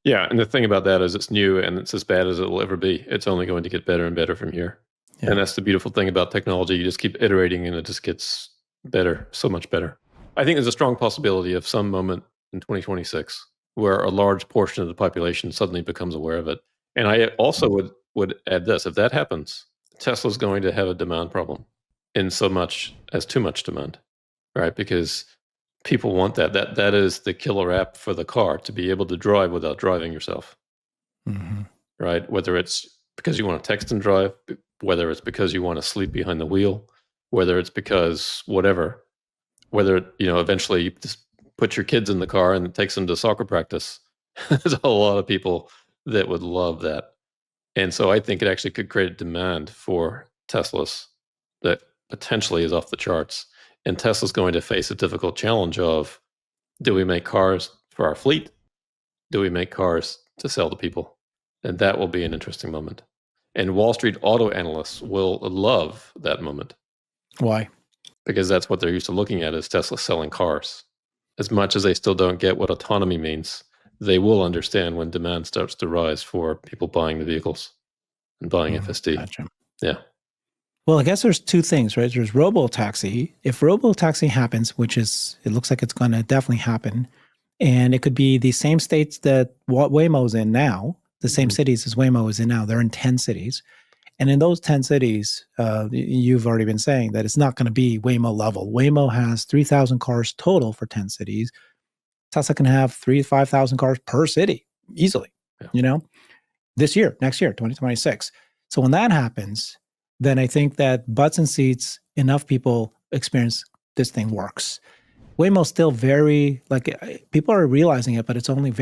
Yeah, and the thing about that is it's new and it's as bad as it'll ever be. It's only going to get better and better from here. Yeah. And that's the beautiful thing about technology. You just keep iterating and it just gets better, so much better. I think there's a strong possibility of some moment in 2026 where a large portion of the population suddenly becomes aware of it. And I also would add this: if that happens, Tesla's going to have a demand problem in so much as too much demand, right? Because people want that. That is the killer app for the car, to be able to drive without driving yourself, right? Whether it's because you want to text and drive, whether it's because you want to sleep behind the wheel, whether it's because whatever, whether, eventually you just put your kids in the car and it takes them to soccer practice. There's a lot of people that would love that. And so I think it actually could create a demand for Teslas that potentially is off the charts. And Tesla's going to face a difficult challenge of, do we make cars for our fleet? Do we make cars to sell to people? And that will be an interesting moment. And Wall Street auto analysts will love that moment. Why? Because that's what they're used to looking at, is Tesla selling cars. As much as they still don't get what autonomy means, they will understand when demand starts to rise for people buying the vehicles and buying FSD. Gotcha. Yeah. Well, I guess there's two things, right? There's Robotaxi. If Robotaxi happens, which it looks like it's going to definitely happen, and it could be the same states that Waymo's in now, the same cities as Waymo is in now. They're in 10 cities. And in those 10 cities, you've already been saying that it's not going to be Waymo level. Waymo has 3,000 cars total for 10 cities. Tesla can have 3,000 to 5,000 cars per city easily, this year, next year, 2026. So when that happens, then I think that butts and seats, enough people experience this thing works. Waymo's still very, people are realizing it, but it's only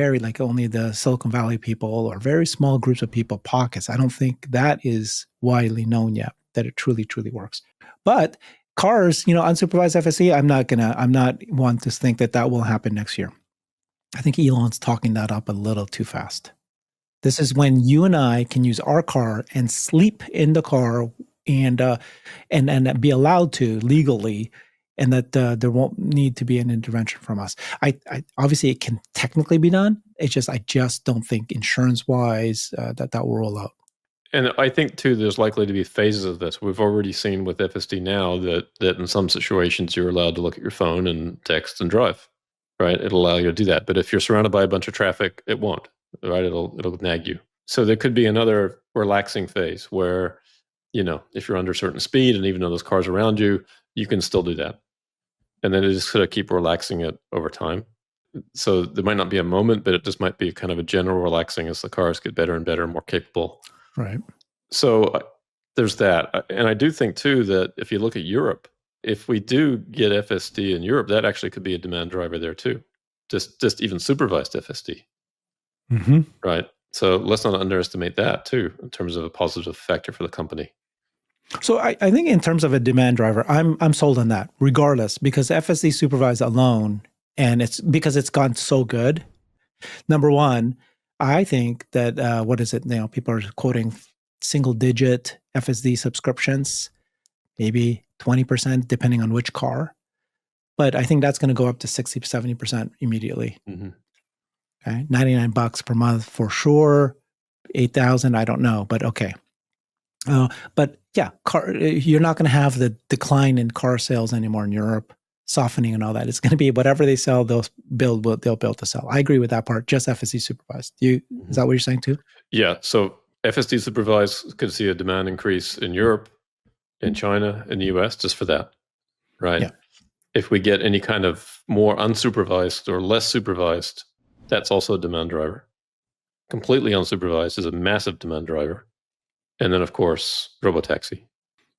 only the Silicon Valley people or very small groups of people, pockets. I don't think that is widely known yet, that it truly, truly works. But cars, unsupervised FSD, I'm not one to think that will happen next year. I think Elon's talking that up a little too fast. This is when you and I can use our car and sleep in the car and be allowed to legally, and that there won't need to be an intervention from us. I obviously it can technically be done. It's just I just don't think insurance-wise that will roll out. And I think too, there's likely to be phases of this. We've already seen with FSD now that in some situations you're allowed to look at your phone and text and drive, right? It'll allow you to do that. But if you're surrounded by a bunch of traffic, it won't, right? It'll nag you. So there could be another relaxing phase where, if you're under a certain speed, and even though there's cars around you, you can still do that. And then it just sort of keep relaxing it over time. So there might not be a moment, but it just might be kind of a general relaxing as the cars get better and better, more capable. Right. So there's that. And I do think too that if you look at Europe, if we do get FSD in Europe, that actually could be a demand driver there too. Just even supervised FSD. Right. So let's not underestimate that too, in terms of a positive factor for the company. So I think in terms of a demand driver, I'm sold on that regardless, because FSD supervised alone, and it's because it's gone so good. Number one, I think that people are quoting single digit FSD subscriptions, maybe 20%, depending on which car. But I think that's going to go up to 60 to 70% immediately. Okay, $99 per month for sure. 8,000, I don't know, but okay. But yeah, you're not going to have the decline in car sales anymore in Europe, softening and all that. It's going to be whatever they sell, they'll build to sell. I agree with that part. Just FSD supervised. Is that what you're saying too? Yeah. So FSD supervised could see a demand increase in Europe, in China, in the US, just for that, right? Yeah. If we get any kind of more unsupervised or less supervised, that's also a demand driver. Completely unsupervised is a massive demand driver. And then, of course, Robotaxi.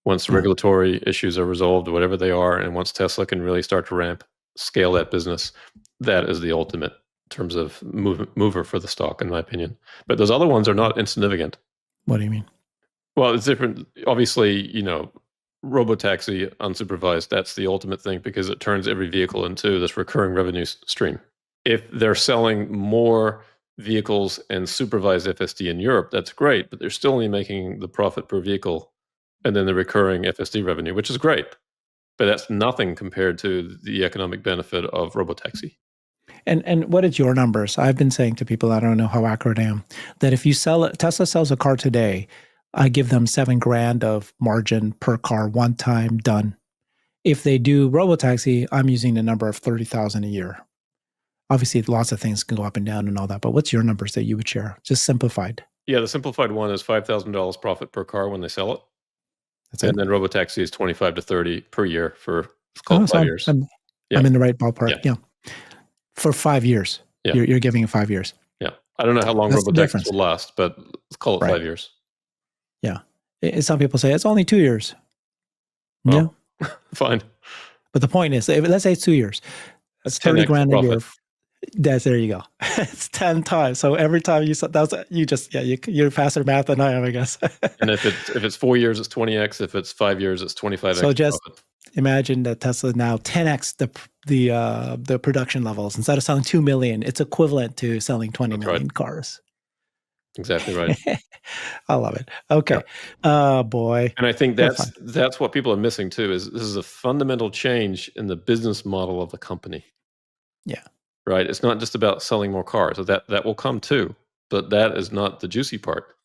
Once the regulatory issues are resolved, whatever they are, and once Tesla can really start to scale that business, that is the ultimate in terms of mover for the stock, in my opinion. But those other ones are not insignificant. What do you mean? Well, it's different. Obviously, Robotaxi unsupervised, that's the ultimate thing, because it turns every vehicle into this recurring revenue stream. If they're selling more vehicles and supervised FSD in Europe, that's great, but they're still only making the profit per vehicle and then the recurring FSD revenue, which is great. But that's nothing compared to the economic benefit of Robotaxi. And what is your numbers? I've been saying to people, I don't know how accurate I am, that if you sell it, Tesla sells a car today, I give them $7,000 of margin per car, one time done. If they do Robotaxi, I'm using the number of 30,000 a year. Obviously, lots of things can go up and down and all that, but what's your numbers that you would share? Just simplified. Yeah, the simplified one is $5,000 profit per car when they sell it. That's it. And then Robotaxi is 25 to 30 per year for, let's call it 5 years. I'm in the right ballpark. Yeah. For 5 years. Yeah. You're giving it 5 years. Yeah. I don't know how long Robotaxi will last, but let's call it 5 years. Yeah. Some people say it's only 2 years. Well, yeah. Fine. But the point is, let's say it's 2 years. That's 30 grand a year. There you go. It's 10 times. So every time you're faster math than I am, I guess. And if it's 4 years, it's 20x. If it's 5 years, it's 25x. So just imagine that Tesla now 10x the production levels. Instead of selling 2 million, it's equivalent to selling 20 million cars. Exactly right. I love it. Okay. Oh boy. And I think that's what people are missing too, is this is a fundamental change in the business model of the company. Yeah. Right. It's not just about selling more cars. So that will come too, but that is not the juicy part.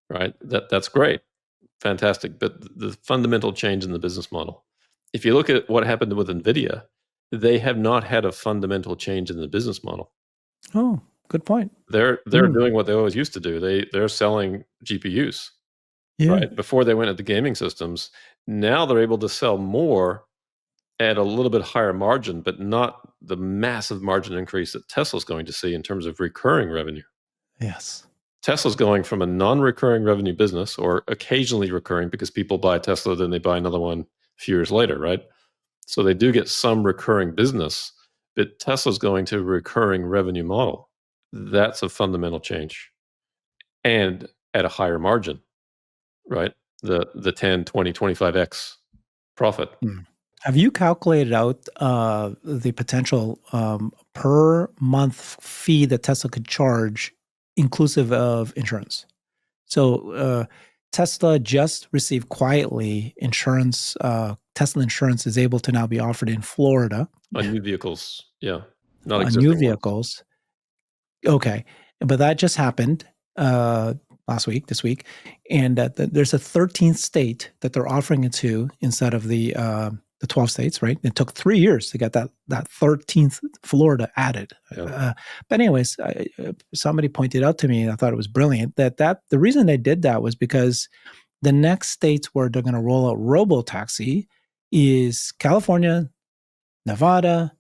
Right. That's great. Fantastic. But the fundamental change in the business model. If you look at what happened with NVIDIA, they have not had a fundamental change in the business model. Oh, good point. They're doing what they always used to do. They're selling GPUs. Yeah. Right. Before they went at the gaming systems. Now they're able to sell more at a little bit higher margin, but not the massive margin increase that Tesla's going to see in terms of recurring revenue. Yes. Tesla's going from a non-recurring revenue business, or occasionally recurring because people buy a Tesla, then they buy another one a few years later, right? So they do get some recurring business, but Tesla's going to a recurring revenue model. That's a fundamental change. And at a higher margin, right? The 10, 20, 25x profit. Have you calculated out the potential per month fee that Tesla could charge inclusive of insurance? So Tesla just received quietly insurance. Tesla insurance is able to now be offered in Florida. On new vehicles, yeah. Not on existing new vehicles. Ones. Okay. But that just happened this week. And there's a 13th state that they're offering it to instead of the 12 states, right? It took 3 years to get that 13th Florida added. Yeah. But anyways, somebody pointed out to me, and I thought it was brilliant, that the reason they did that was because the next states where they're going to roll out Robotaxi is California, Nevada,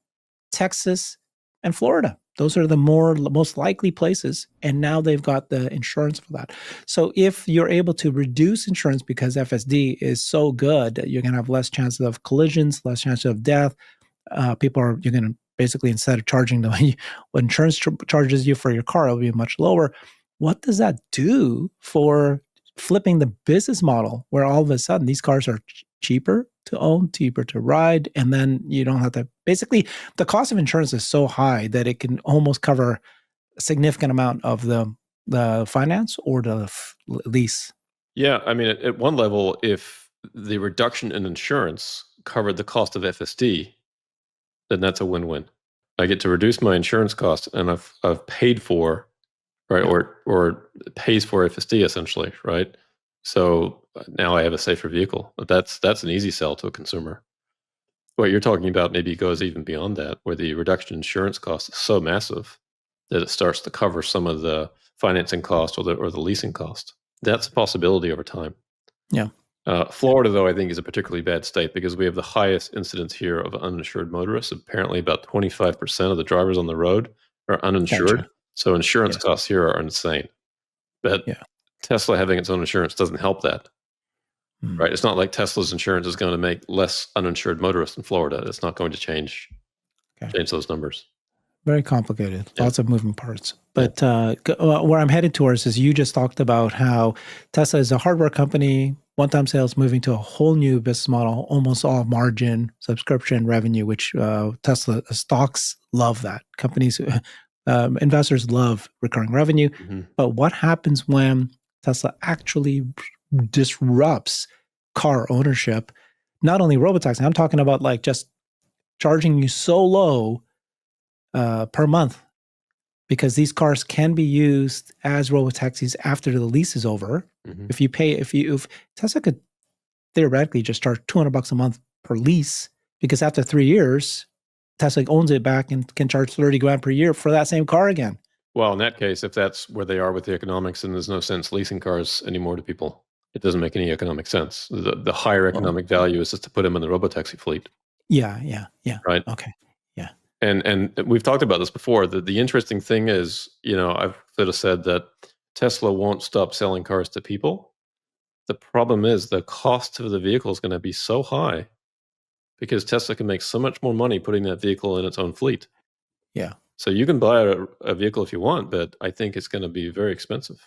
Texas, and Florida. Those are the most likely places, and now they've got the insurance for that. So if you're able to reduce insurance because FSD is so good, you're going to have less chances of collisions, less chances of death. You're going to basically, instead of charging what insurance charges you for your car, it'll be much lower. What does that do for flipping the business model, where all of a sudden these cars are cheaper to own, cheaper to ride, and then you don't have to, basically the cost of insurance is so high that it can almost cover a significant amount of the finance or the lease. Yeah, I mean, at one level, if the reduction in insurance covered the cost of FSD, then that's a win-win. I get to reduce my insurance cost, and I've paid for, right, or pays for FSD essentially, right? So now I have a safer vehicle. That's an easy sell to a consumer. What you're talking about maybe goes even beyond that, where the reduction in insurance cost is so massive that it starts to cover some of the financing cost or the leasing cost. That's a possibility over time. Yeah. Florida, though, I think is a particularly bad state because we have the highest incidence here of uninsured motorists. Apparently, about 25% of the drivers on the road are uninsured. Gotcha. So insurance costs here are insane. But Tesla having its own insurance doesn't help that. Right? It's not like Tesla's insurance is going to make less uninsured motorists in Florida. It's not going to change those numbers. Very complicated. Lots of moving parts. But where I'm headed towards is, you just talked about how Tesla is a hardware company, one-time sales moving to a whole new business model, almost all margin, subscription revenue, which Tesla stocks love that. Companies, investors love recurring revenue. Mm-hmm. But what happens when Tesla actually disrupts car ownership? Not only Robotaxi, I'm talking about like just charging you so low per month, because these cars can be used as robotaxis after the lease is over. Mhm. If Tesla could theoretically just charge $200 a month per lease, because after 3 years, Tesla owns it back and can charge 30 grand per year for that same car again. Well, in that case, if that's where they are with the economics, then there's no sense leasing cars anymore to people. It doesn't make any economic sense. The higher economic value is just to put them in the robotaxi fleet. Yeah. Right. Okay. Yeah. And we've talked about this before. The interesting thing is, I've sort of said that Tesla won't stop selling cars to people. The problem is the cost of the vehicle is going to be so high because Tesla can make so much more money putting that vehicle in its own fleet. Yeah. So you can buy a vehicle if you want, but I think it's going to be very expensive.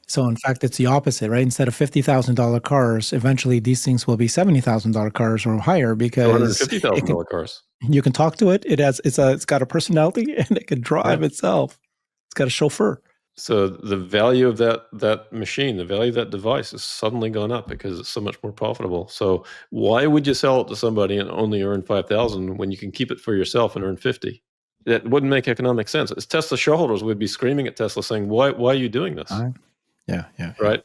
So in fact, it's the opposite, right? Instead of $50,000 cars, eventually these things will be $70,000 cars or higher, because $250,000 cars. you can talk to it. It's got a personality and it can drive itself. It's got a chauffeur. So the value of that machine, the value of that device has suddenly gone up because it's so much more profitable. So why would you sell it to somebody and only earn 5,000 when you can keep it for yourself and earn 50? That wouldn't make economic sense. As Tesla shareholders would be screaming at Tesla saying, why are you doing this? Yeah. Right?